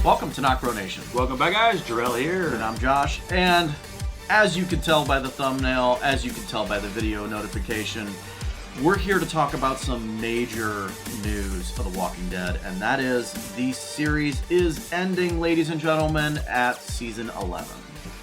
Welcome to NocBro Nation. Welcome back, guys. Jarrell here. And I'm Josh. And as you can tell by the thumbnail, as you can tell by the video notification, we're here to talk about some major news of The Walking Dead. And that is the series is ending, ladies and gentlemen, at season 11.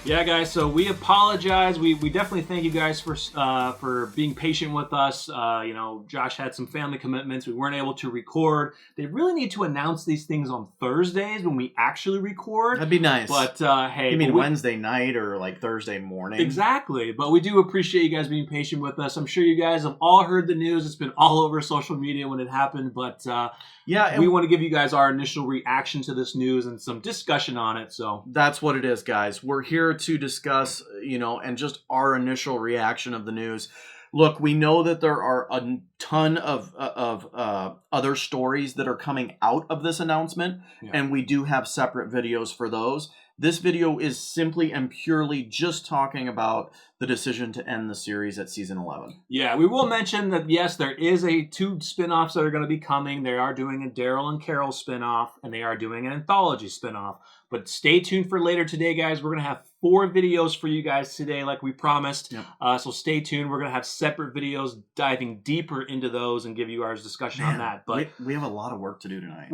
Yeah, guys, so we apologize. We definitely thank you guys for being patient with us. Josh had some family commitments. We weren't able to record. They really need to announce these things on Thursdays when we actually record. That'd be nice. But, hey. You mean Wednesday night or like Thursday morning? Exactly. But we do appreciate you guys being patient with us. I'm sure you guys have all heard the news. It's been all over social media when it happened. But we want to give you guys our initial reaction to this news and some discussion on it. So that's what it is, guys. We're here to discuss, and just our initial reaction of the news. Look, we know that there are a ton of other stories that are coming out of this announcement, and we do have separate videos for those. This video is simply and purely just talking about the decision to end the series at season 11. Yeah, we will mention that, yes, there is two spin-offs that are going to be coming. They are doing a Daryl and Carol spin-off, and they are doing an anthology spin-off. But stay tuned for later today, guys. We're going to have 4 videos for you guys today, like we promised. Yep. So stay tuned. We're going to have separate videos diving deeper into those and give you our discussion on that. But we have a lot of work to do tonight.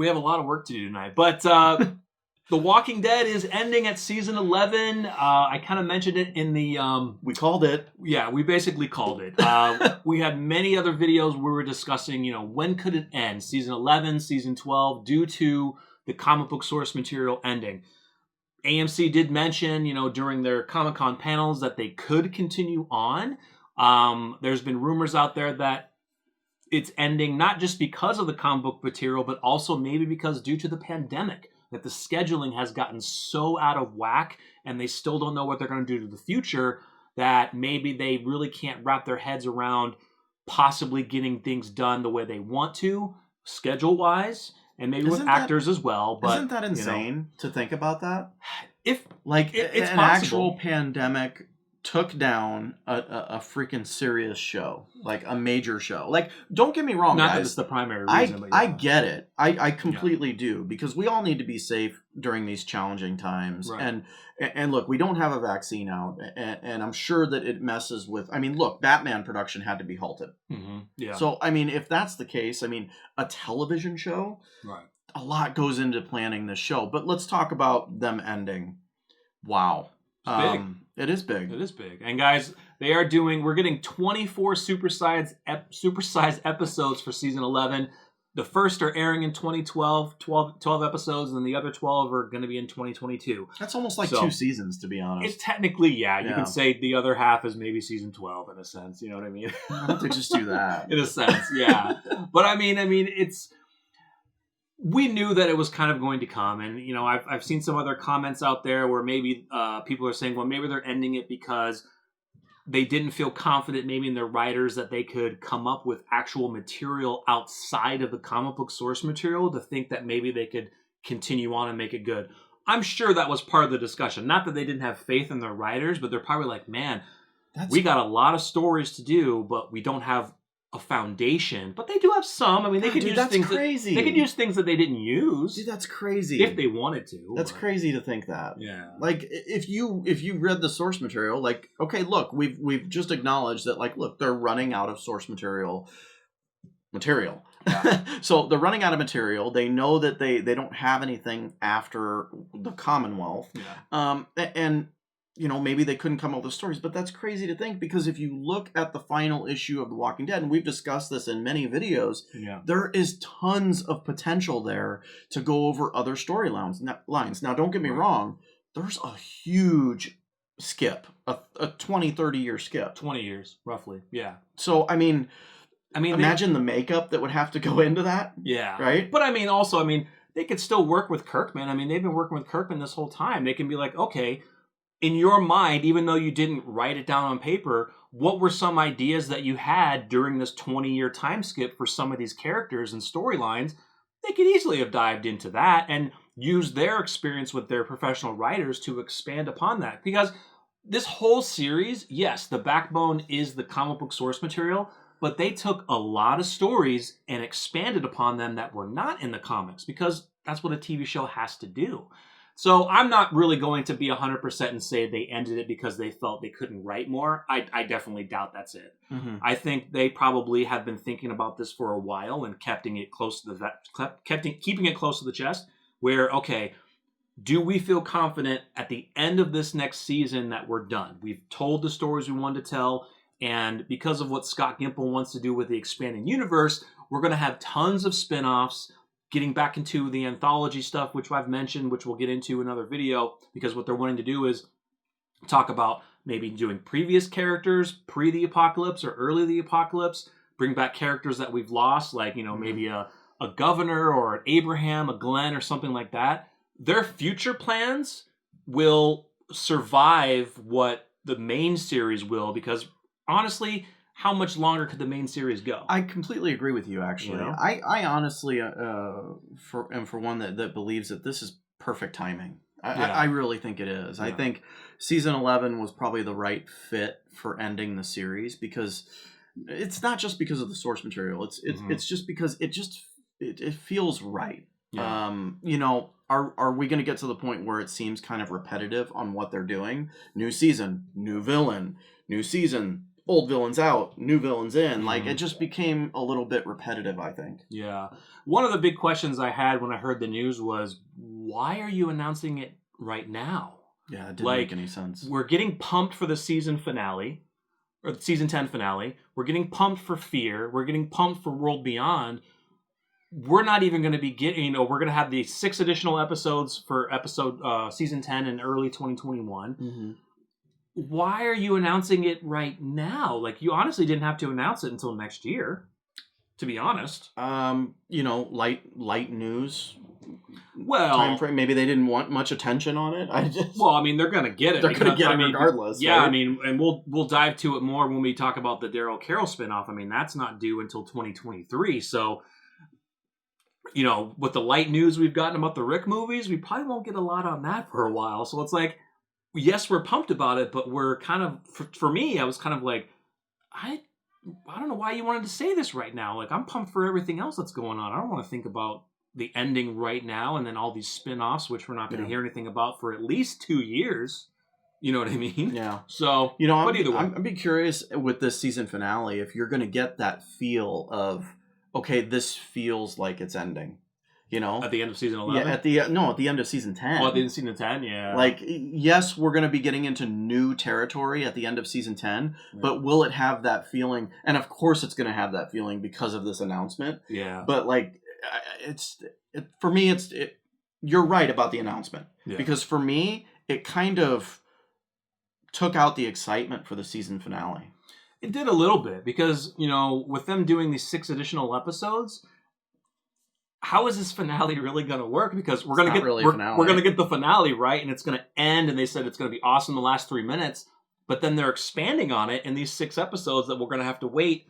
But The Walking Dead is ending at season 11. I kind of mentioned it in the... we called it. Yeah, we basically called it. We had many other videos where we were discussing, when could it end? Season 11, season 12, due to the comic book source material ending. AMC did mention, during their Comic-Con panels that they could continue on. There's been rumors out there that it's ending not just because of the comic book material, but also maybe because due to the pandemic, that the scheduling has gotten so out of whack and they still don't know what they're going to do to the future, that maybe they really can't wrap their heads around possibly getting things done the way they want to, schedule-wise, and maybe with actors as well. But isn't that insane to think about that? If it's an actual pandemic took down a freaking serious show, like a major show. Like, don't get me wrong, not guys. that it's the primary reason. I get it. I completely do, because we all need to be safe during these challenging times. Right. And look, we don't have a vaccine out, and I'm sure that it messes with. I mean, look, Batman production had to be halted. Mm-hmm. Yeah. So I mean, if that's the case, I mean, a television show, right? A lot goes into planning this show. But let's talk about them ending. Wow. It's big. It is big. It is big. And guys, we're getting 24 supersized episodes for season 11. The first are airing in 2012, 12 episodes, and the other 12 are going to be in 2022. That's almost like 2 seasons, to be honest. It's technically, you can say the other half is maybe season 12 in a sense. You know what I mean? Why don't they just do that? In a sense, yeah. But I mean, we knew that it was kind of going to come, and I've seen some other comments out there where maybe people are saying, well, maybe they're ending it because they didn't feel confident maybe in their writers that they could come up with actual material outside of the comic book source material to think that maybe they could continue on and make it good. I'm sure that was part of the discussion. Not that they didn't have faith in their writers, but they're probably like, man, we got a lot of stories to do, but we don't have a foundation, but they do have some. I mean, they could use things. Crazy. They could use things that they didn't use. Dude, that's crazy. If they wanted to. That's crazy to think that. Yeah. Like, if you read the source material, like, okay, look, we've just acknowledged that, like, look, they're running out of source material. Yeah. So they're running out of material. They know that they don't have anything after the Commonwealth. Yeah. And maybe they couldn't come up with stories, but that's crazy to think, because if you look at the final issue of The Walking Dead, and we've discussed this in many videos, there is tons of potential there to go over other storylines. Now, don't get me wrong, there's a huge skip, a 20, 30 year skip. 20 years, roughly, yeah. So, I mean, imagine the makeup that would have to go into that. Yeah. Right? But they could still work with Kirkman. I mean, they've been working with Kirkman this whole time. They can be like, okay, in your mind, even though you didn't write it down on paper, what were some ideas that you had during this 20-year time skip for some of these characters and storylines? They could easily have dived into that and used their experience with their professional writers to expand upon that. Because this whole series, yes, the backbone is the comic book source material, but they took a lot of stories and expanded upon them that were not in the comics. Because that's what a TV show has to do. So I'm not really going to be 100% and say they ended it because they felt they couldn't write more. I definitely doubt that's it. Mm-hmm. I think they probably have been thinking about this for a while and keeping it close to the chest. Where, okay, do we feel confident at the end of this next season that we're done? We've told the stories we wanted to tell, and because of what Scott Gimple wants to do with the expanding universe, we're going to have tons of spin-offs. Getting back into the anthology stuff, which I've mentioned, which we'll get into in another video, because what they're wanting to do is talk about maybe doing previous characters, pre the apocalypse or early the apocalypse, bring back characters that we've lost, like, maybe a governor or an Abraham, a Glenn or something like that. Their future plans will survive what the main series will, because honestly, how much longer could the main series go? I completely agree with you, actually. I honestly, for one that believes that this is perfect timing. I really think it is. Yeah. I think season 11 was probably the right fit for ending the series, because it's not just because of the source material. It's just because it feels right. Yeah. Are we going to get to the point where it seems kind of repetitive on what they're doing? New season, new villain, new season, old villains out, new villains in. Like, it just became a little bit repetitive, I think. Yeah. One of the big questions I had when I heard the news was, why are you announcing it right now? Yeah, it didn't make any sense. We're getting pumped for the season finale, or the season 10 finale. We're getting pumped for Fear. We're getting pumped for World Beyond. We're not even going to be getting, we're going to have the 6 additional episodes for season 10 in early 2021. Mm-hmm. Why are you announcing it right now? Like, you honestly didn't have to announce it until next year, to be honest. Light news. Well, time frame. Maybe they didn't want much attention on it. They're going to get it. They're going to get it regardless. Yeah, right? and we'll dive to it more when we talk about the Daryl Carroll spinoff. That's not due until 2023. So, with the light news we've gotten about the Rick movies, we probably won't get a lot on that for a while. So it's like, yes, we're pumped about it, but we're kind of, for me, I was kind of like, I don't know why you wanted to say this right now. Like, I'm pumped for everything else that's going on. I don't want to think about the ending right now and then all these spin-offs, which we're not going to hear anything about for at least 2 years. You know what I mean? Yeah. So, but either way. I'd be curious with this season finale if you're going to get that feel of, okay, this feels like it's ending. At the end of season 11? Yeah, at the end of season 10. Oh, at the end of season 10, yeah. Like, yes, we're going to be getting into new territory at the end of season 10, but will it have that feeling? And of course it's going to have that feeling because of this announcement. Yeah. But, like, for me, you're right about the announcement. Yeah. Because for me, it kind of took out the excitement for the season finale. It did a little bit because, with them doing these 6 additional episodes, how is this finale really going to work? Because we're going to get the finale, right? And it's going to end, and they said it's going to be awesome the last 3 minutes, but then they're expanding on it in these 6 episodes that we're going to have to wait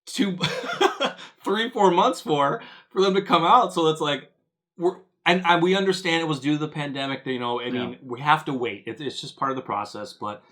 3-4 months for them to come out. So it's like, we understand it was due to the pandemic. We have to wait. It's just part of the process. But,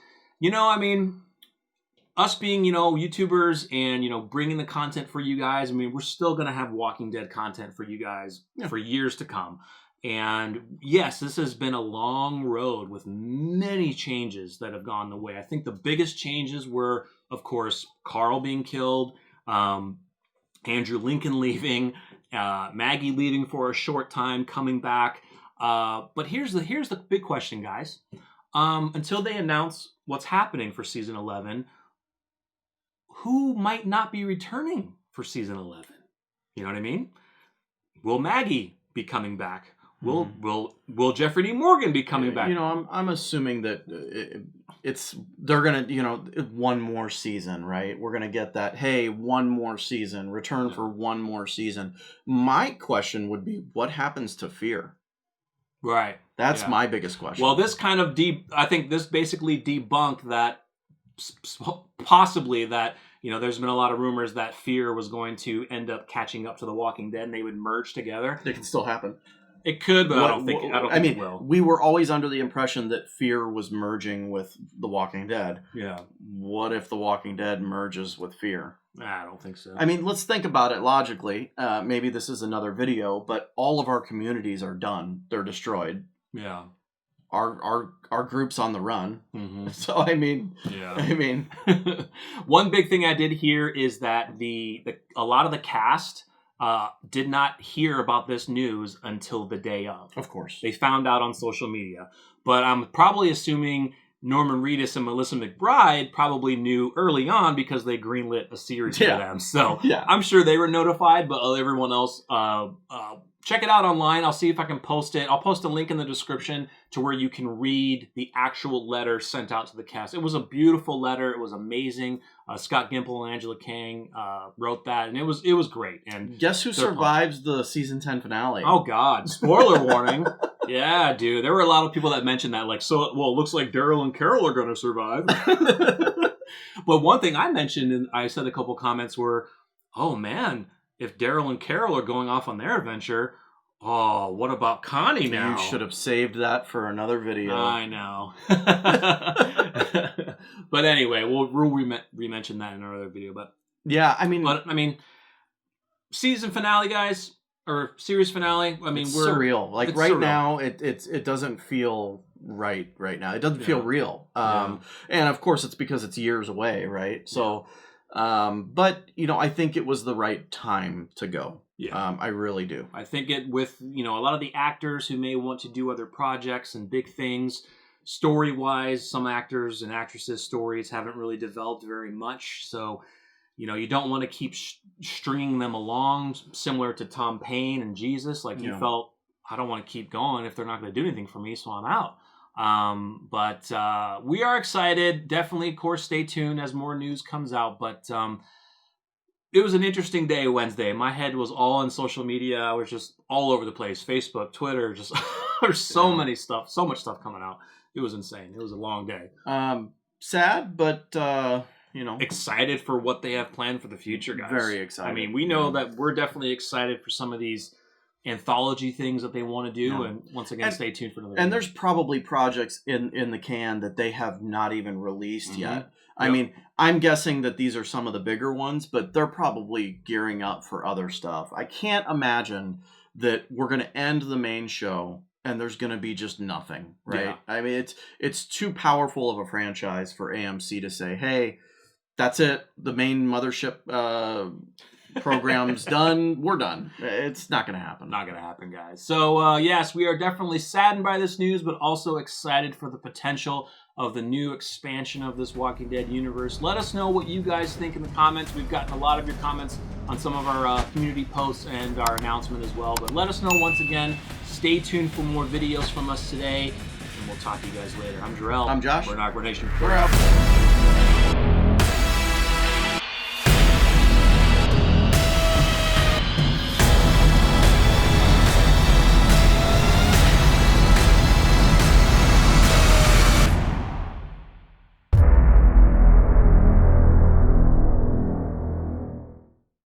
us being, YouTubers and, bringing the content for you guys, we're still going to have Walking Dead content for you guys for years to come. And yes, this has been a long road with many changes that have gone the way. I think the biggest changes were, of course, Carl being killed, Andrew Lincoln leaving, Maggie leaving for a short time, coming back. But here's the big question, guys. Until they announce what's happening for season 11, who might not be returning for season 11? You know what I mean? Will Maggie be coming back? Will Jeffrey D. Morgan be coming back? I'm assuming that they're gonna one more season, right? We're gonna get that. Hey, one more season, return for one more season. My question would be, what happens to Fear? Right. That's my biggest question. Well, this kind of I think this basically debunked that possibly that. There's been a lot of rumors that Fear was going to end up catching up to The Walking Dead and they would merge together. It can still happen. It could, but I don't think it will. We were always under the impression that Fear was merging with The Walking Dead. Yeah. What if The Walking Dead merges with Fear? I don't think so. I mean, let's think about it logically. Maybe this is another video, but all of our communities are done. They're destroyed. Yeah. Our group's on the run. Mm-hmm. So I mean, one big thing I did hear is that a lot of the cast did not hear about this news until the day of. Of course, they found out on social media. But I'm probably assuming Norman Reedus and Melissa McBride probably knew early on because they greenlit a series for them. So I'm sure they were notified, but everyone else. Check it out online. I'll see if I can post it. I'll post a link in the description to where you can read the actual letter sent out to the cast. It was a beautiful letter. It was amazing. Scott Gimple and Angela Kang wrote that, and it was great. And guess who survives the season 10 finale? Oh God! Spoiler warning. Yeah, dude. There were a lot of people that mentioned that. It looks like Daryl and Carol are going to survive. But one thing I mentioned, and I said a couple comments were, "Oh man, if Daryl and Carol are going off on their adventure, oh, what about Connie now?" You should have saved that for another video. I know. But anyway, we'll re-mention that in another video. But yeah, I mean, season finale, guys, or series finale. I mean, it's we're surreal. Like right now, it doesn't feel right now. It doesn't feel real. And of course, it's because it's years away, right? So. But I think it was the right time to go. Yeah. I really do. I think with a lot of the actors who may want to do other projects and big things, story-wise, some actors and actresses' stories haven't really developed very much. So, you don't want to keep stringing them along, similar to Tom Paine and Jesus. Like, you felt, I don't want to keep going if they're not going to do anything for me, so I'm out. But we are excited. Definitely, of course, stay tuned as more news comes out. But it was an interesting day Wednesday. My head was all on social media. I was just all over the place. Facebook, Twitter, just there's so much stuff coming out. It was insane. It was a long day. Sad, but excited for what they have planned for the future, guys. Very excited. I mean, we know that we're definitely excited for some of these anthology things that they want to do, and once again, stay tuned for another video. There's probably projects in the can that they have not even released yet. I mean, I'm guessing that these are some of the bigger ones, but they're probably gearing up for other stuff. I can't imagine that we're going to end the main show and there's going to be just nothing, right? Yeah. I mean, it's too powerful of a franchise for AMC to say, hey, that's it. The main mothership program's done. We're done. It's not going to happen. Not going to happen, guys. So, yes, we are definitely saddened by this news, but also excited for the potential of the new expansion of this Walking Dead universe. Let us know what you guys think in the comments. We've gotten a lot of your comments on some of our community posts and our announcement as well. But let us know once again. Stay tuned for more videos from us today, and we'll talk to you guys later. I'm Jarrell. I'm Josh. We're NocBro Nation. We're out.